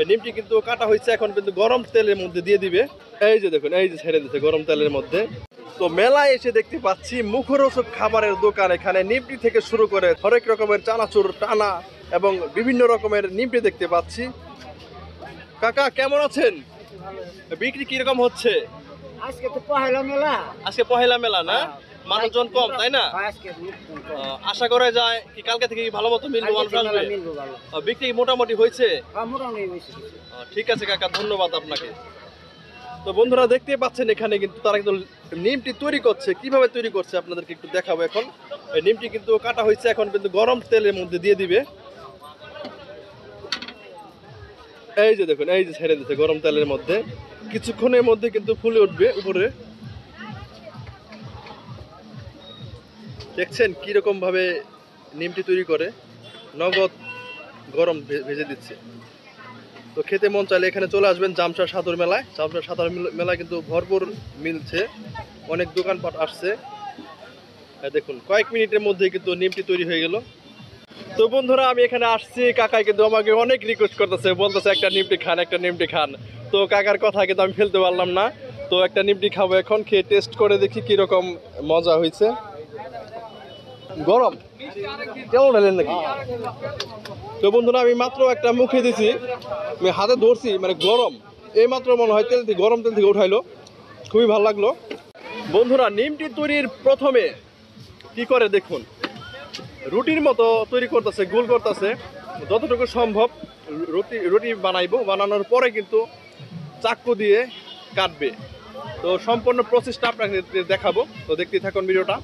এই নিমটি কিন্তু কাটা হয়েছে, এখন কিন্তু গরম তেলের মধ্যে দিয়ে দিবে। এই যে দেখুন, এই যে ছেড়ে দিচ্ছে গরম তেলের মধ্যে। তো মেলায় এসে দেখতে পাচ্ছি মুখরোচক খাবারের দোকান। এখানে নিমটি থেকে শুরু করে হরেক রকমের চানাচুর, টানা এবং বিভিন্ন রকমের নিমটি দেখতে পাচ্ছি। কাকা কেমন আছেন? বিক্রি কিরকম হচ্ছে? আজকে তো পহেলা মেলা। আজকে পহেলা মেলা না, মানুষজন কম তাই না? আশা করা যায় কি কালকে থেকে ভালো মতো মিলবে, মানুষ আসবে? বিক্রি মোটামুটি হয়েছে? ঠিক আছে কাকা, ধন্যবাদ আপনাকে। তো বন্ধুরা দেখতে পাচ্ছেন এখানে কিন্তু তারা কিন্তু নিমটি তৈরি করছে। কিভাবে তৈরি করছে আপনাদেরকে একটু দেখাবো। এখন এই নিমটি কিন্তু কাটা হয়েছে, এখন কিন্তু গরম তেলের মধ্যে দিয়ে দিবে। এই যে দেখুন, এই যে ছেড়ে দিচ্ছে গরম তেলের মধ্যে। কিছুক্ষণের মধ্যে কিন্তু ফুলে উঠবে উপরে। দেখছেন কিরকম ভাবে নিমটি তৈরি করে, নগদ গরম ভেজে দিচ্ছে। তো খেতে মন চাইলে এখানে চলে আসবেন জামশার সাদর মেলায়। জামশার সাদর মেলায় কিন্তু ভরপুর মিলছে, অনেক দোকানপাট আসছে। দেখুন কয়েক মিনিটের মধ্যে কিন্তু নিমটি তৈরি হয়ে গেল। তো বন্ধুরা আমি এখানে আসছি, কাকাই কিন্তু আমাকে অনেক রিকোয়েস্ট করতেছে, বলতেছে একটা নিমটি খান, একটা নিমটি খান। তো কাকার কথা কিন্তু আমি ফেলতে পারলাম না। তো একটা নিমটি খাবো এখন, খেয়ে টেস্ট করে দেখি কিরকম মজা হয়েছে। গরম কেমন এলেন নাকি? তো বন্ধুরা আমি মাত্র একটা মুখে দিছি, আমি হাতে ধরছি, মানে গরম। এই মাত্র মনে হয় তেল থেকে, গরম তেল থেকে উঠাইলো, খুবই ভালো লাগলো। বন্ধুরা নিমটি তৈরির প্রথমে কি করে দেখুন, রুটির মতো তৈরি করতেছে, গোল করতেছে যতটুকু সম্ভব। রুটি বানানোর পরে কিন্তু চাকু দিয়ে কাটবে। তো সম্পূর্ণ প্রসেসটা আপনাকে দেখাবো, তো দেখতে থাকুন ভিডিওটা।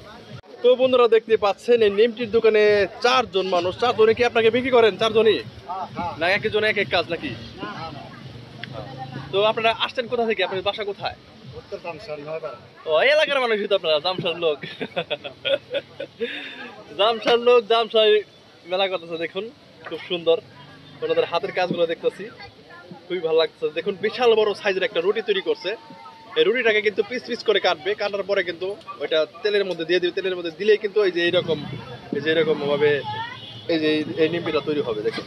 তো বন্ধুরা দেখতে পাচ্ছেন এই নিমটির দোকানে চারজন মানুষ। চারজনে কি আপনাকে বিক্রি করেন? চারজনই না একজন এক এক কাজ নাকি? তো আপনারা আসছেন কোথা থেকে? আপনার বাসা কোথায়? ও এলাকার মানুষই তো আপনারা, জামশার লোক। জামশার লোক, জামশাই মেলা করতেছে দেখুন, খুব সুন্দর। ওনাদের হাতের কাজগুলো দেখতেছি, খুবই ভালো লাগছে। দেখুন বিশাল বড় সাইজের একটা রুটি তৈরি করছে। এই রুটিটাকে কিন্তু পিস পিস করে কাটবে, কাটার পরে কিন্তু ওইটা তেলের মধ্যে দিয়ে দিবে। তেলের মধ্যে দিলেই কিন্তু এই যে এইরকম ভাবে এই যে এই নিমটিটা তৈরি হবে। দেখুন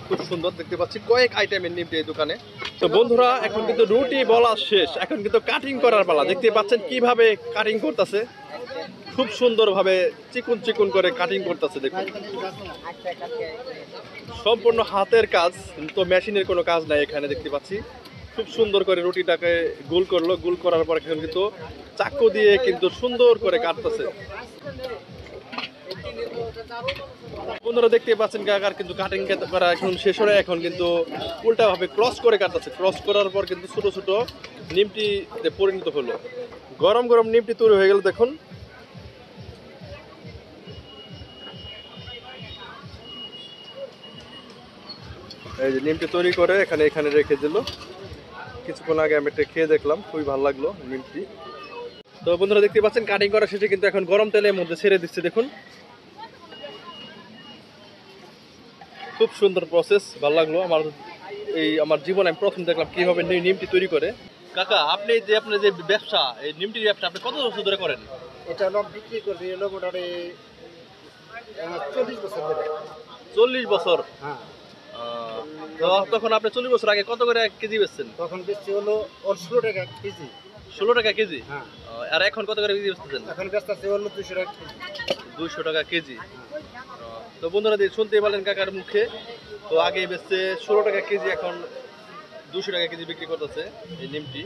খুব সুন্দর দেখতে পাচ্ছি, কয়েক আইটেমের নিমটি এই দোকানে। তো বন্ধুরা এখন কিন্তু রুটি বলা শেষ, এখন কিন্তু কাটিং করার পালা। দেখতে পাচ্ছেন কিভাবে কাটিং করতেছে, খুব সুন্দর ভাবে চিকুন চিকুন করে কাটিং করতেছে। দেখুন সম্পূর্ণ হাতের কাজ, তো মেশিনের কোনো কাজ নাই এখানে। দেখতে পাচ্ছি খুব সুন্দর করে রুটিটাকে গোল করলো, গোল করার পর এখন কিন্তু চাকু দিয়ে কিন্তু সুন্দর করে কাটতেছে। বন্ধুরা দেখতে পাচ্ছেন কাকার কিন্তু কাটিং করা এখন শেষ হয়ে এখন কিন্তু উল্টা ভাবে ক্রস করে কাটতেছে। ক্রস করার পর কিন্তু ছোট ছোট নিমটিতে পরিণত হলো। গরম গরম নিমটি তৈরি হয়ে গেল। দেখুন এই যে নিমটি তৈরি করে এখানে রেখে দিল। কিছুক্ষণ আগে আমি একটা খেয়ে দেখলাম, খুবই ভালো লাগলো নিমটি। তো বন্ধুরা দেখতে পাচ্ছেন কাটিং করা শেষে কিন্তু এখন গরম তেলের মধ্যে ছেড়ে দিচ্ছে। দেখুন খুব সুন্দর প্রসেস, ভালো লাগলো আমার। আমার জীবনে আমি প্রথম দেখলাম কিভাবে নিমটি তৈরি করে। কাকা আপনি যে আপনার যে ব্যবসা, এই নিমটির ব্যবসা আপনি কত বছর ধরে করেন? এটা লোক বিক্রি করবে মোটামুটি 40 বছর ধরে। 40 বছর? হ্যাঁ। তখন আপনি 40 বছর আগে কত করে কেজি বেচছেন? তখন বেচছি হলো 16 টাকা কেজি। 16 টাকা কেজি? হ্যাঁ। আর এখন কত করে কেজি বেচতেছেন? এখন বেচতেছি হলো 200 টাকা কেজি। 200 টাকা কেজি। তো বন্ধুরা শুনতে পেলেন কাকার মুখে, তো আগে বেচছে 16 টাকা কেজি, এখন 200 টাকা কেজি বিক্রি করতেছে এই নিমটি।